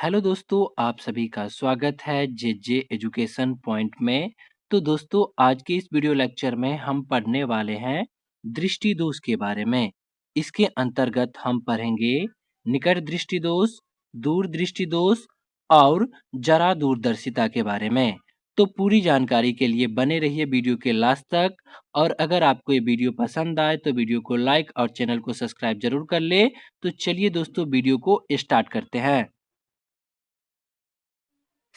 Hello दोस्तों, आप सभी का स्वागत है जे एजुकेशन पॉइंट में। तो दोस्तों, आज के इस वीडियो लेक्चर में हम पढ़ने वाले हैं दृष्टि दोष के बारे में। इसके अंतर्गत हम पढ़ेंगे निकट दृष्टि दोष, दूर दृष्टि दोष और जरा दूरदर्शिता के बारे में। तो पूरी जानकारी के लिए बने रहिए वीडियो के लास्ट तक। और अगर आपको ये वीडियो पसंद आए तो वीडियो को लाइक और चैनल को सब्सक्राइब जरूर कर ले। तो चलिए दोस्तों, वीडियो को स्टार्ट करते हैं।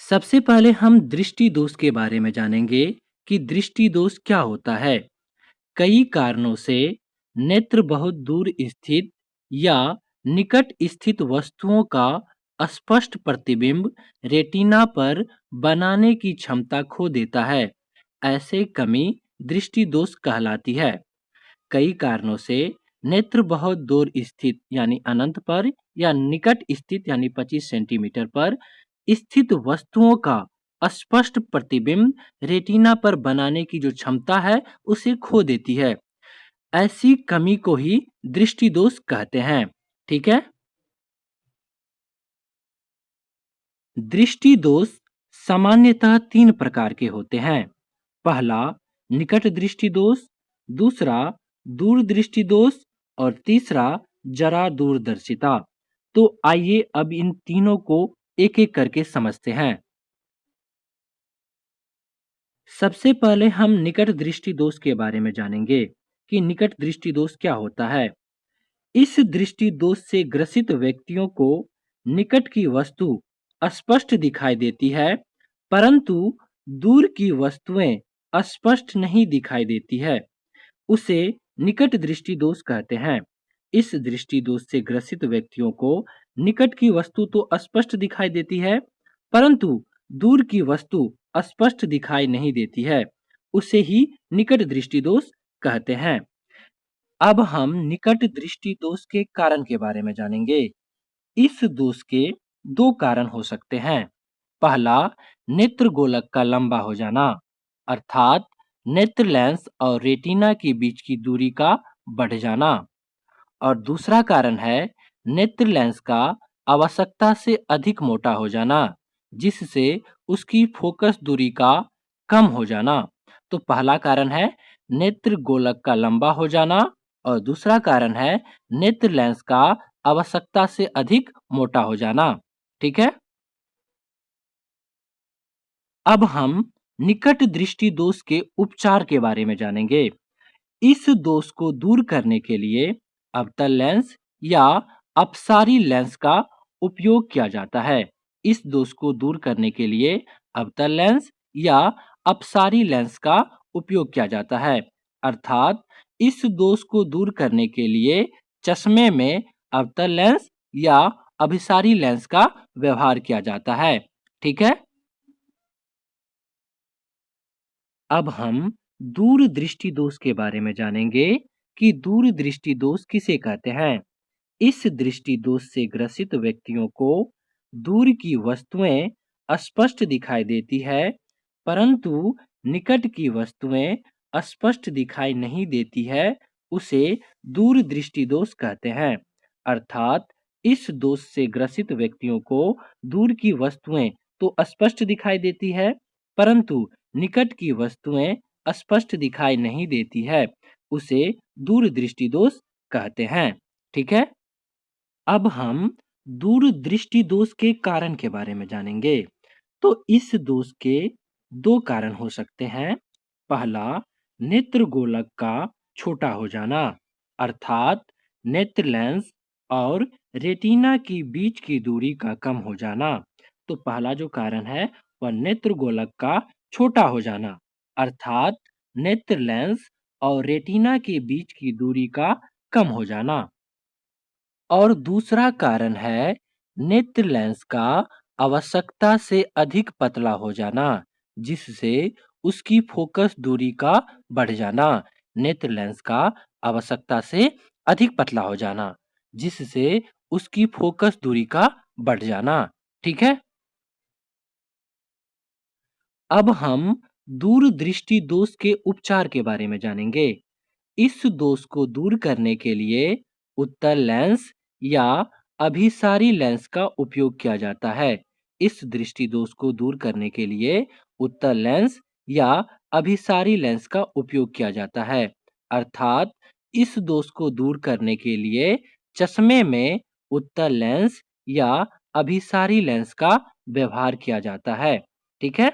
सबसे पहले हम दृष्टि दोष के बारे में जानेंगे कि दृष्टि दोष क्या होता है। कई कारणों से नेत्र बहुत दूर स्थित या निकट स्थित वस्तुओं का स्पष्ट प्रतिबिंब रेटिना पर बनाने की क्षमता खो देता है। ऐसे कमी दृष्टि दोष कहलाती है। कई कारणों से नेत्र बहुत दूर स्थित यानी अनंत पर या निकट स्थित यानी 25 सेंटीमीटर पर स्थित वस्तुओं का स्पष्ट प्रतिबिंब रेटिना पर बनाने की जो क्षमता है उसे खो देती है। ऐसी कमी को ही दृष्टि दोष कहते हैं। ठीक है। दृष्टि दोष सामान्यतः तीन प्रकार के होते हैं। पहला निकट दृष्टि दोष, दूसरा दूर दृष्टि दोष और तीसरा जरा दूरदर्शिता। तो आइए अब इन तीनों को एक एक करके समझते हैं। सबसे पहले हम निकट दृष्टि दोष के बारे में जानेंगे कि निकट दृष्टि दोष क्या होता है। इस दृष्टि दोष से ग्रसित व्यक्तियों को निकट की वस्तु स्पष्ट दिखाई देती है, परंतु दूर की वस्तुएं स्पष्ट नहीं दिखाई देती है। उसे निकट दृष्टि दोष कहते हैं। इस दृष्टि दोष से ग्रसित व्यक्तियों को निकट की वस्तु तो स्पष्ट दिखाई देती है, परंतु दूर की वस्तु स्पष्ट दिखाई नहीं देती है। उसे ही निकट दृष्टि दोष कहते हैं। अब हम निकट दृष्टि दोष के कारण के बारे में जानेंगे। इस दोष के दो कारण हो सकते हैं। पहला नेत्र गोलक का लंबा हो जाना, अर्थात नेत्र लेंस और रेटिना के बीच की दूरी का बढ़ जाना। और दूसरा कारण है नेत्र लेंस का आवश्यकता से अधिक मोटा हो जाना, जिससे उसकी फोकस दूरी का कम हो जाना। तो पहला कारण है नेत्र गोलक का लंबा हो जाना और दूसरा कारण है नेत्र लेंस का आवश्यकता से अधिक मोटा हो जाना। ठीक है। अब हम निकट दृष्टि दोष के उपचार के बारे में जानेंगे। इस दोष को दूर करने के लिए अवतल लेंस या अपसारी लेंस का उपयोग किया जाता है। इस दोष को दूर करने के लिए अवतल लेंस या अपसारी लेंस का उपयोग किया जाता है। अर्थात इस दोष को दूर करने के लिए चश्मे में अवतल लेंस या अभिसारी लेंस का व्यवहार किया जाता है। ठीक है। अब हम दूर दृष्टि दोष के बारे में जानेंगे कि दूर दृष्टि दोष किसे कहते हैं। इस दृष्टि दोष से ग्रसित व्यक्तियों को दूर की वस्तुएं स्पष्ट दिखाई देती है, परंतु निकट की वस्तुएं स्पष्ट दिखाई नहीं देती है। उसे दूर दृष्टि दोष कहते हैं। अर्थात इस दोष से ग्रसित व्यक्तियों को दूर की वस्तुएं तो स्पष्ट दिखाई देती है, परंतु निकट की वस्तुएं स्पष्ट दिखाई नहीं देती है। उसे दूर दृष्टि दोष कहते हैं। ठीक है। अब हम दूर दृष्टि दोष के कारण के बारे में जानेंगे। तो इस दोष के दो कारण हो सकते हैं। पहला नेत्र गोलक का छोटा हो जाना, अर्थात नेत्र लेंस और रेटिना के बीच की दूरी का कम हो जाना। तो पहला जो कारण है वह नेत्र गोलक का छोटा हो जाना, अर्थात नेत्र लेंस और रेटिना के बीच की दूरी का कम हो जाना। और दूसरा कारण है नेत्र लेंस का आवश्यकता से अधिक पतला हो जाना, जिससे उसकी फोकस दूरी का बढ़ जाना। नेत्र लेंस का आवश्यकता से अधिक पतला हो जाना, जिससे उसकी फोकस दूरी का बढ़ जाना। ठीक है। अब हम दूर दृष्टि दोष के उपचार के बारे में जानेंगे। इस दोष को दूर करने के लिए उत्तल लेंस या अभिसारी लेंस का उपयोग किया जाता है। इस दृष्टि दोष को दूर करने के लिए उत्तल लेंस या अभिसारी लेंस का उपयोग किया जाता है। अर्थात इस दोष को दूर करने के लिए चश्मे में उत्तल लेंस या अभिसारी लेंस का व्यवहार किया जाता है। ठीक है?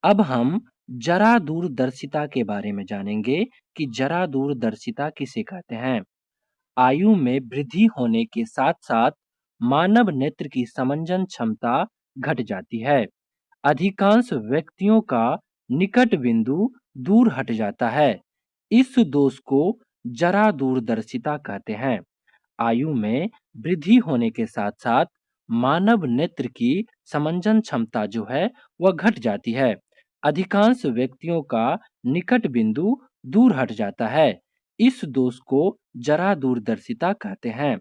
अब हम जरा दूरदर्शिता के बारे में जानेंगे कि जरा दूरदर्शिता किसे कहते हैं। आयु में वृद्धि होने के साथ-साथ मानव नेत्र की समंजन क्षमता घट जाती है। अधिकांश व्यक्तियों का निकट बिंदु दूर हट जाता है। इस दोष को जरा दूरदर्शिता कहते हैं। आयु में वृद्धि होने के साथ-साथ मानव नेत्र की समंजन क्षमता जो है वह घट जाती है। अधिकांश व्यक्तियों का निकट बिंदु दूर हट जाता है। इस दोष को जरा दूरदर्शिता कहते हैं।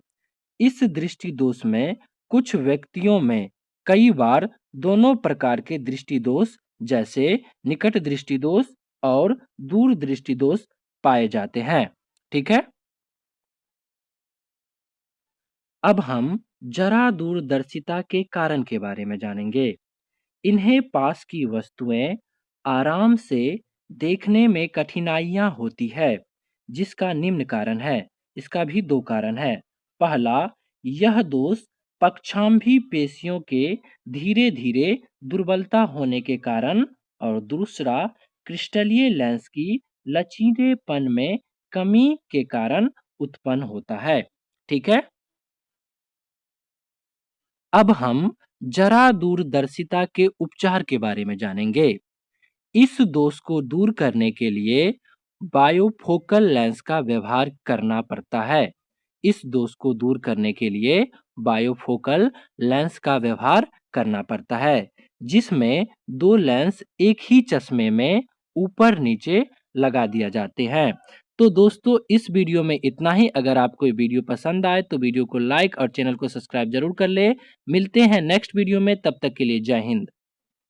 इस दृष्टि दोष में कुछ व्यक्तियों में कई बार दोनों प्रकार के दृष्टि दोष जैसे निकट दृष्टि दोष और दूर दृष्टि दोष पाए जाते हैं। ठीक है? अब हम जरा दूरदर्शिता के कारण के बारे में जानेंगे। इन्हें पास की वस्तुएं आराम से देखने में कठिनाइयां होती है, जिसका निम्न कारण है। इसका भी दो कारण है। पहला, यह दोष पक्षांभी पेशियों के धीरे-धीरे दुर्बलता होने के कारण और दूसरा क्रिस्टलीय लेंस की लचीलेपन में कमी के कारण उत्पन्न होता है। ठीक है? अब हम जरा दूरदर्शिता के उपचार के बारे में जानेंगे। इस दोष को दूर करने के लिए बायोफोकल लेंस का व्यवहार करना पड़ता है। इस दोष को दूर करने के लिए बायोफोकल लेंस का व्यवहार करना पड़ता है, जिसमें दो लेंस एक ही चश्मे में ऊपर नीचे लगा दिया जाते हैं। तो दोस्तों इस वीडियो में इतना ही। अगर आपको ये वीडियो पसंद आए तो वीडियो को लाइक और चैनल को सब्सक्राइब जरूर कर ले। मिलते हैं नेक्स्ट वीडियो में, तब तक के लिए जय हिंद।